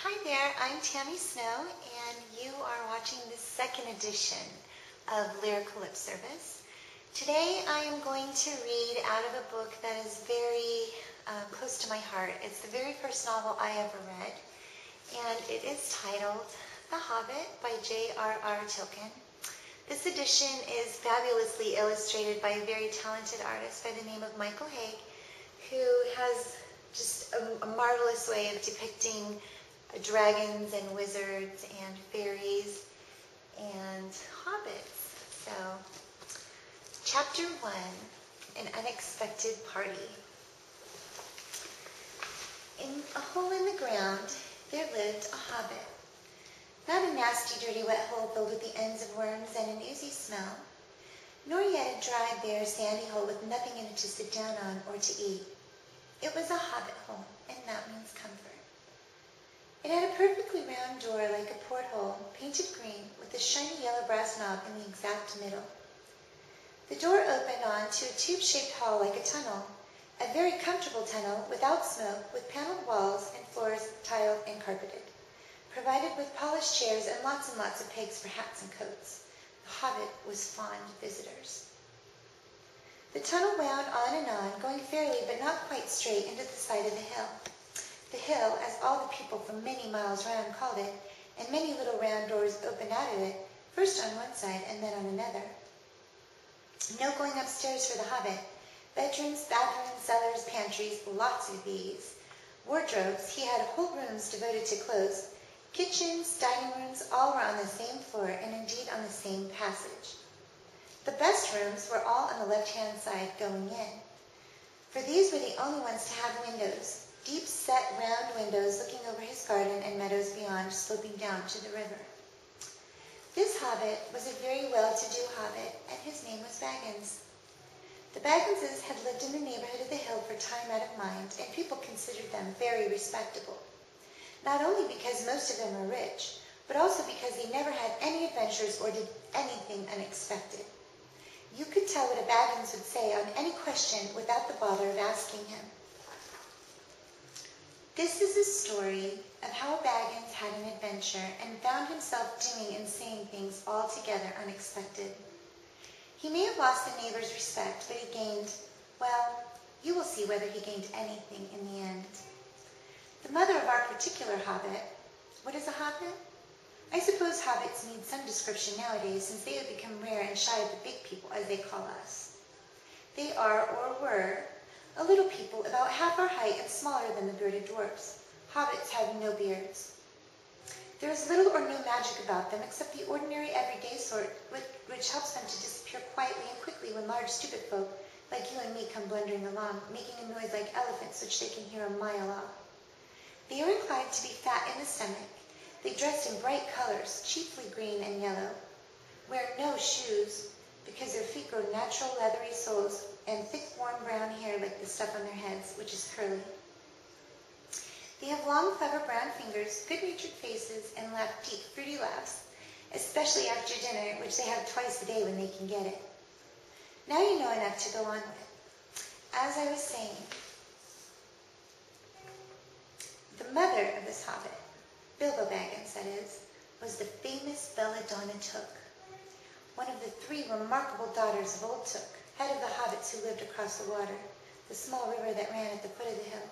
Hi there, I'm Tami Snow, and you are watching the second edition of Lyrical Lip Service. Today I am going to read out of a book that is very close to my heart. It's the very first novel I ever read, and it is titled The Hobbit by J.R.R. Tolkien. This edition is fabulously illustrated by a very talented artist by the name of Michael Haig, who has just a marvelous way of depicting dragons and wizards and fairies and hobbits. So, Chapter 1, An Unexpected Party. In a hole in the ground, there lived a hobbit. Not a nasty, dirty, wet hole filled with the ends of worms and an oozy smell, nor yet a dry, bare, sandy hole with nothing in it to sit down on or to eat. It was a hobbit hole, and that means comfort. It had a perfectly round door like a porthole, painted green, with a shiny yellow brass knob in the exact middle. The door opened on to a tube-shaped hall like a tunnel, a very comfortable tunnel without smoke, with paneled walls and floors tiled and carpeted, provided with polished chairs and lots of pegs for hats and coats. The hobbit was fond of visitors. The tunnel wound on and on, going fairly but not quite straight into the side of the hill. The hill, as all the people for many miles round called it, and many little round doors opened out of it, first on one side and then on another. No going upstairs for the hobbit. Bedrooms, bathrooms, cellars, pantries, lots of these. Wardrobes, he had whole rooms devoted to clothes. Kitchens, dining rooms, all were on the same floor and indeed on the same passage. The best rooms were all on the left-hand side going in, for these were the only ones to have windows. Deep-set, round windows looking over his garden and meadows beyond, sloping down to the river. This hobbit was a very well-to-do hobbit, and his name was Baggins. The Bagginses had lived in the neighborhood of the hill for time out of mind, and people considered them very respectable. Not only because most of them were rich, but also because they never had any adventures or did anything unexpected. You could tell what a Baggins would say on any question without the bother of asking him. This is a story of how Baggins had an adventure and found himself doing and saying things altogether unexpected. He may have lost the neighbors' respect, but he gained, well, you will see whether he gained anything in the end. The mother of our particular hobbit, what is a hobbit? I suppose hobbits need some description nowadays, since they have become rare and shy of the big people, as they call us. They are, or were, a little people about half our height and smaller than the bearded dwarfs. Hobbits have no beards. There is little or no magic about them except the ordinary everyday sort which helps them to disappear quietly and quickly when large stupid folk like you and me come blundering along, making a noise like elephants which they can hear a mile off. They are inclined to be fat in the stomach. They dress in bright colors, chiefly green and yellow, wear no shoes because their feet grow natural leathery soles and thick, warm brown hair like the stuff on their heads, which is curly. They have long, clever brown fingers, good-natured faces, and laugh deep, fruity laughs, especially after dinner, which they have twice a day when they can get it. Now you know enough to go on with. As I was saying, the mother of this hobbit, Bilbo Baggins, that is, was the famous Belladonna Took, one of the 3 remarkable daughters of Old Took, head of the hobbits who lived across the water, the small river that ran at the foot of the hill.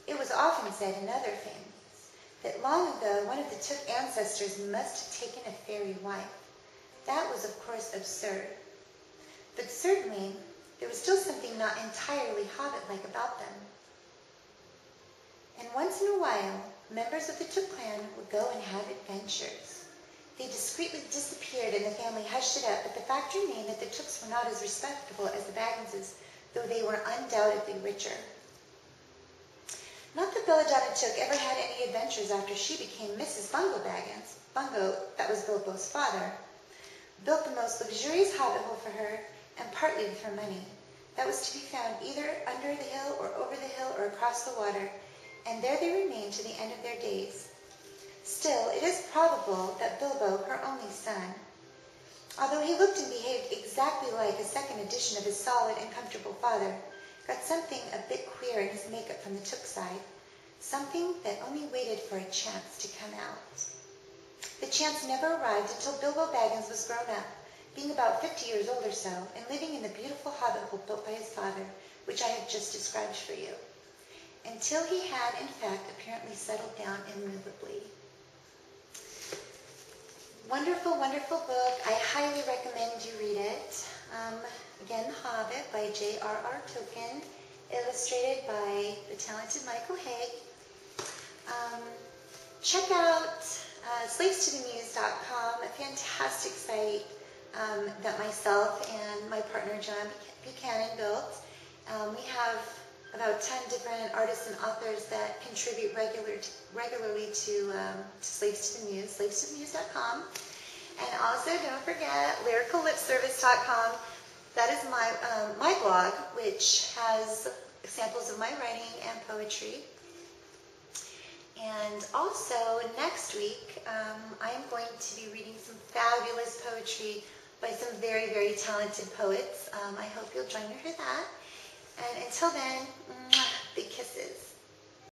It was often said in other families that long ago one of the Took ancestors must have taken a fairy wife. That was, of course, absurd. But certainly there was still something not entirely hobbit-like about them. And once in a while, members of the Took clan would go and have adventures. They discreetly disappeared and the family hushed it up, but the fact remained that the Tooks were not as respectable as the Bagginses, though they were undoubtedly richer. Not that Belladonna Took ever had any adventures after she became Mrs. Bungo Baggins. Bungo, that was Bilbo's father, built the most luxurious hobbit hole for her, and partly with her money. That was to be found either under the hill or over the hill or across the water, and there they remained to the end of their days. Still, it is probable that Bilbo, her only son, although he looked and behaved exactly like a second edition of his solid and comfortable father, got something a bit queer in his makeup from the Took side. something that only waited for a chance to come out. The chance never arrived until Bilbo Baggins was grown up, being about 50 years old or so, and living in the beautiful hobbit hole built by his father, which I have just described for you, until he had, in fact, apparently settled down immovably. Wonderful, wonderful book. I highly recommend you read it. Again, The Hobbit by J.R.R. Tolkien, illustrated by the talented Michael Haig. Check out slavestothemuse.com, a fantastic site that myself and my partner John Buchanan built. We have about 10 different artists and authors that contribute regularly to Slaves to the Muse, slavestothemuse.com. And also don't forget lyricallipservice.com. That is my blog, which has samples of my writing and poetry. And also next week, I am going to be reading some fabulous poetry by some very, very talented poets. I hope you'll join me for that. And until then, big kisses.